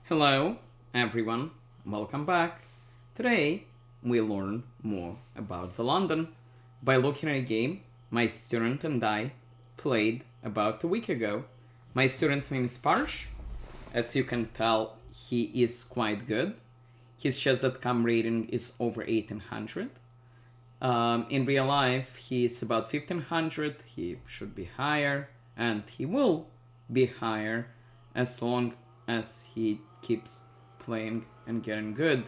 Hello, everyone. Welcome back. Today, we learn more about the London by looking at a game my student and I played about a week ago. My student's name is Parsh. As you can tell, he is quite good. His chess.com rating is over 1800. In real life, he is about 1500. He should be higher, and he will be higher as long as he keeps playing and getting good.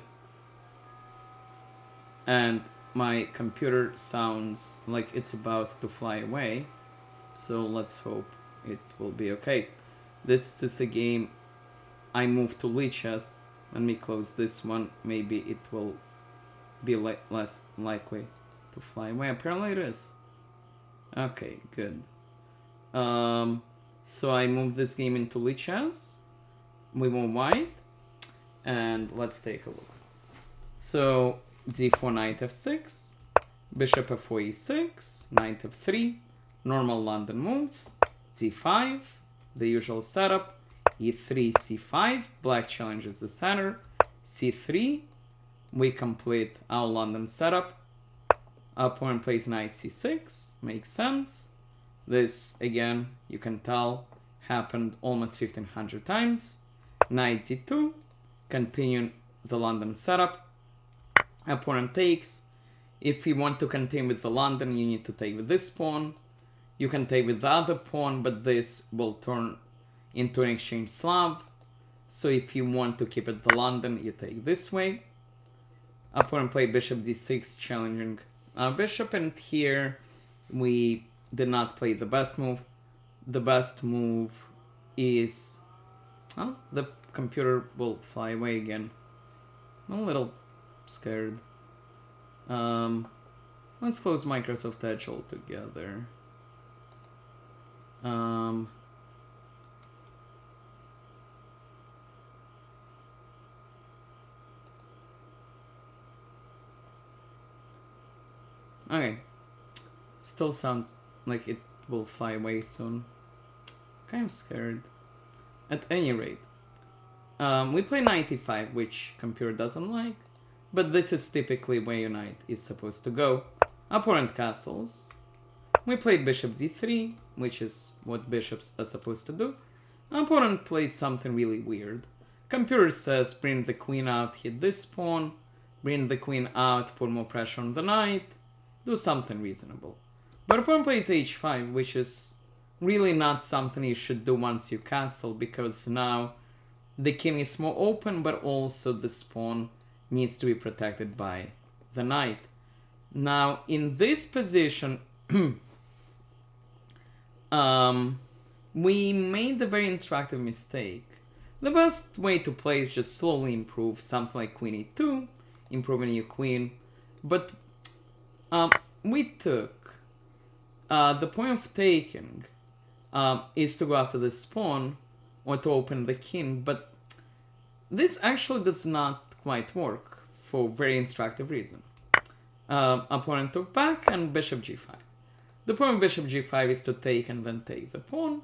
And my computer sounds like it's about to fly away, so let's hope it will be okay. This is a game I moved to Lichess. Let me close this one. Maybe it will be less likely to fly away. Apparently it is. Okay, good. So I moved this game into Lichess. We went white, and let's take a look. So d4, knight f6, bishop f4, e6, knight f3, normal London moves, d5, the usual setup, e3, c5, black challenges the center, c3, we complete our London setup, opponent plays knight c6, makes sense. This, again, you can tell, happened almost 1500 times. Knight d2, continue the London setup. Opponent takes. If you want to continue with the London, you need to take with this pawn. You can take with the other pawn, but this will turn into an exchange Slav. So if you want to keep it the London, you take this way. Opponent play bishop d6, challenging our bishop, and here we did not play the best move. The best move is... Oh, the computer will fly away again. I'm a little scared. Let's close Microsoft Edge altogether. Okay. Still sounds like it will fly away soon. Kind of scared. At any rate, we play knight e5, which computer doesn't like, but this is typically where your knight is supposed to go. Opponent castles. We played bishop d3, which is what bishops are supposed to do. Opponent played something really weird. Computer says bring the queen out, hit this pawn, bring the queen out, put more pressure on the knight, do something reasonable. But opponent plays h5, which is really not something you should do once you castle, because now the king is more open, but also this pawn needs to be protected by the knight. Now, in this position, we made a very instructive mistake. The best way to play is just slowly improve, something like queen e2, improving your queen. But we took the point of taking is to go after this pawn or to open the king, but this actually does not quite work for very instructive reason. Opponent took back and bishop g5. The point of bishop g5 is to take and then take the pawn.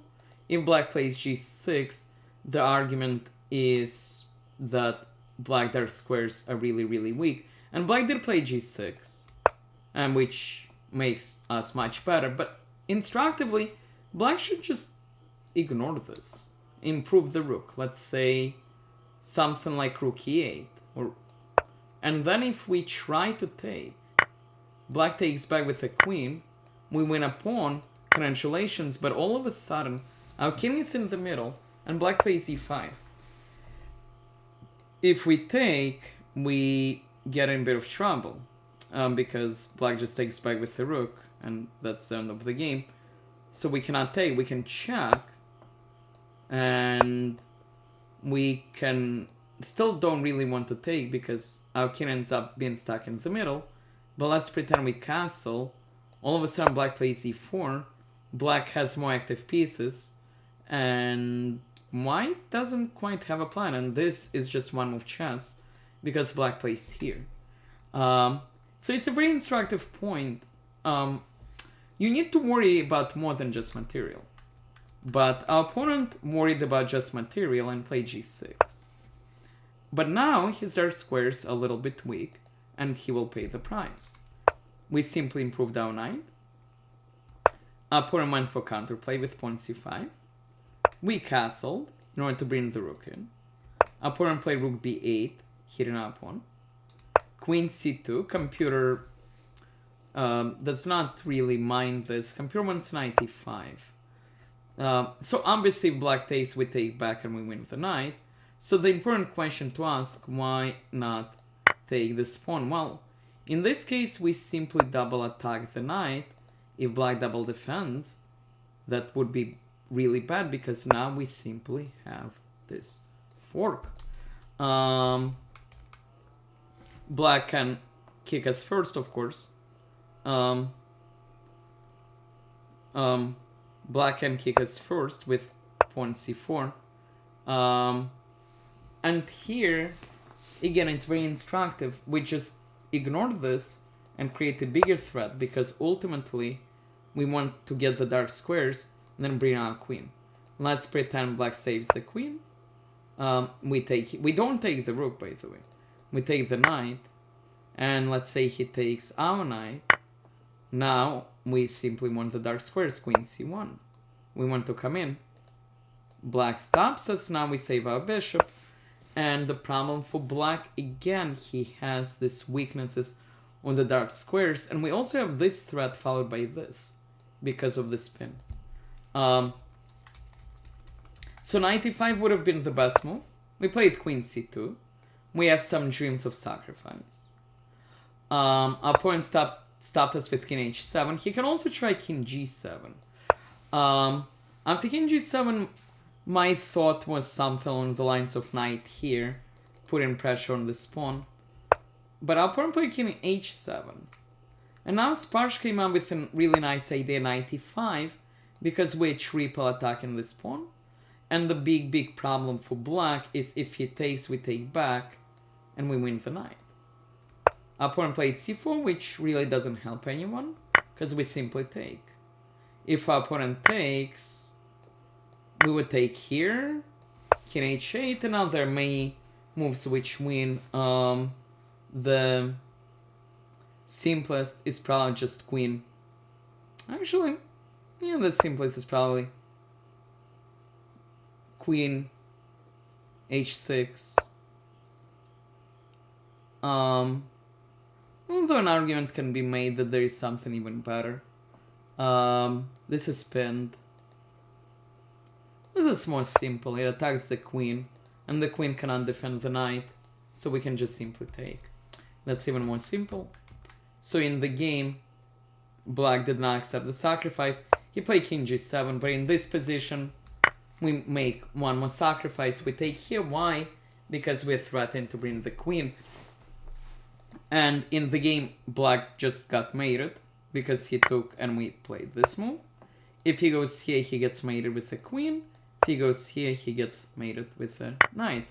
If black plays g6, the argument is that black dark squares are really weak, and black did play g6, and which makes us much better, but instructively, black should just ignore this. Improve the rook. Let's say something like rook e8. And then if we try to take, black takes back with a queen, we win a pawn, congratulations, but all of a sudden, our king is in the middle, and black plays e5. If we take, we get in a bit of trouble, because black just takes back with the rook, and that's the end of the game. So we cannot take, we can check, and we can still don't really want to take because our king ends up being stuck in the middle. But let's pretend we castle. All of a sudden black plays e4, black has more active pieces, and white doesn't quite have a plan, and this is just one move chess because black plays here. So it's a very instructive point. You need to worry about more than just material. But our opponent worried about just material and played g6. But now his dark square's a little bit weak, and he will pay the price. We simply improved our knight. Opponent went for counterplay with pawn c5. We castled in order to bring the rook in. Opponent played rook b8, hitting our pawn. Queen c2. Computer does not really mind this. Computer wants knight e5. So obviously if black takes, we take back and we win the knight. So the important question to ask, why not take this pawn? Well, in this case, we simply double attack the knight. If black double defends, that would be really bad because now we simply have this fork. Black can kick us first, of course. Black can kick us first with pawn c4. And here, again, it's very instructive. We just ignore this and create a bigger threat because ultimately we want to get the dark squares and then bring our queen. Let's pretend black saves the queen. We don't take the rook, by the way. We take the knight, and let's say he takes our knight. Now we simply want the dark squares, queen c1. We want to come in. Black stops us, now we save our bishop. And the problem for black, again, he has these weaknesses on the dark squares. And we also have this threat followed by this because of the spin. So knight e5 would have been the best move. We played queen c2. We have some dreams of sacrifice. Our opponent stopped us with king h7. He can also try king g7. After king g7, my thought was something along the lines of knight here, putting pressure on this pawn. But our opponent played king h7. And now Sparsh came up with a really nice idea, knight e5, because we're triple attacking this pawn. And the big problem for black is if he takes, we take back, and we win the knight. Our opponent played c4, which really doesn't help anyone, because we simply take. If our opponent takes, we would take here, king h8, and now there are many moves which win. The simplest is probably just queen. Actually, yeah, the simplest is probably queen h6. Although an argument can be made that there is something even better. This is pinned. This is more simple. It attacks the queen, and the queen cannot defend the knight, so we can just simply take. That's even more simple. So in the game, black did not accept the sacrifice. He played king g7, but in this position, we make one more sacrifice. We take here. Why? Because we're threatened to bring the queen. And in the game, black just got mated because he took and we played this move. If he goes here, he gets mated with the queen. If he goes here, he gets mated with the knight.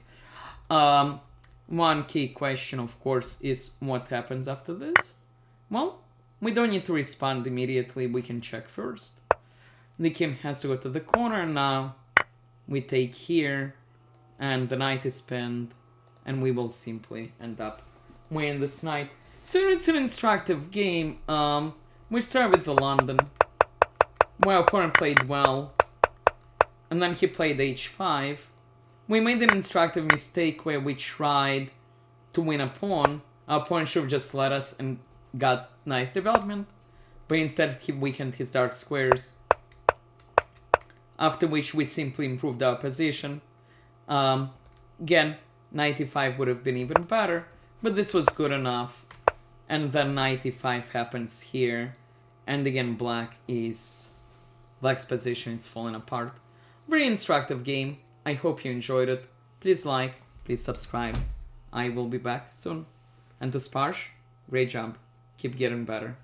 One key question, of course, is what happens after this? Well, we don't need to respond immediately. We can check first. The king has to go to the corner. Now we take here, and the knight is pinned, and we will simply end up winning this knight. So it's an instructive game. We start with the London, where our opponent played well, and then he played h5. We made an instructive mistake where we tried to win a pawn. Our opponent should have just let us and got nice development, but instead he weakened his dark squares, after which we simply improved our position. Again, knight e5 would have been even better, but this was good enough. And then knight e5 happens here, and again black's position is falling apart. Very instructive game. I hope you enjoyed it. Please like, please subscribe. I will be back soon. And to Sparsh, great job. Keep getting better.